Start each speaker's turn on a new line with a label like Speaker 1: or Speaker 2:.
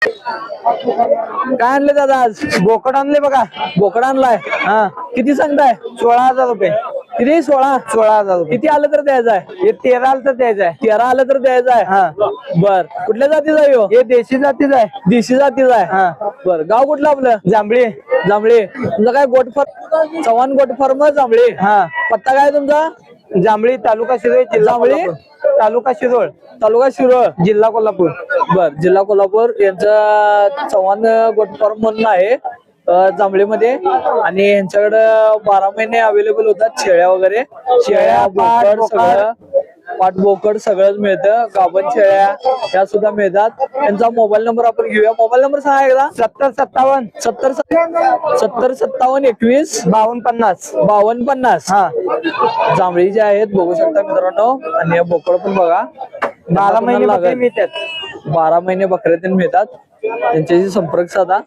Speaker 1: काय आणले दादा आज?
Speaker 2: बोकड आणले बघा.
Speaker 1: बोकड आणलाय.
Speaker 2: हा
Speaker 1: किती सांगताय?
Speaker 2: 16,000 रुपये.
Speaker 1: किती? 16.
Speaker 2: 16,000 रुपये.
Speaker 1: किती आलं तर द्यायचंय?
Speaker 2: हे 13 आलं तर द्यायचं आहे.
Speaker 1: 13 आलं तर द्यायचंय.
Speaker 2: हा
Speaker 1: बर, कुठल्या जातीचा आहे ह्यो?
Speaker 2: हे देशी जातीच आहे.
Speaker 1: देशी जातीचा आहे.
Speaker 2: हा
Speaker 1: बर, गाव कुठलं आपलं?
Speaker 2: जांभळी.
Speaker 1: जांभळे. तुमचं काय goat farm? Chavan goat farm जांभळे.
Speaker 2: हा
Speaker 1: पत्ता काय तुमचा?
Speaker 2: जांभळी तालुका शिरोळ जिल्हा
Speaker 1: जांभळी?
Speaker 2: कोल्हापूर. तालुका शिरोळ
Speaker 1: तालुका शिरोळ
Speaker 2: जिल्हा कोल्हापूर.
Speaker 1: बर, जिल्हा कोल्हापूर. यांचं चव्हाण गोट फार्म म्हणून आहे जांभळीमध्ये. आणि यांच्याकडे 12 महिने अवेलेबल होतात शेळ्या वगैरे. शेळ्या, बोकड, सगळं पाट बोकड सगळंच मिळतं. गाभण शेळ्या त्या सुद्धा मिळतात. त्यांचा मोबाईल नंबर आपण घेऊया. मोबाईल नंबर सांगा एकदा.
Speaker 2: 7057
Speaker 1: 70 57 21
Speaker 2: 5250.
Speaker 1: 5250.
Speaker 2: हा
Speaker 1: जांभळी जे आहेत बघू शकता मित्रांनो. आणि बोकड पण बघा.
Speaker 2: 12 महिने बकरी मिळतात.
Speaker 1: 12 महिने बकऱ्या मिळतात. त्यांच्याशी संपर्क साधा.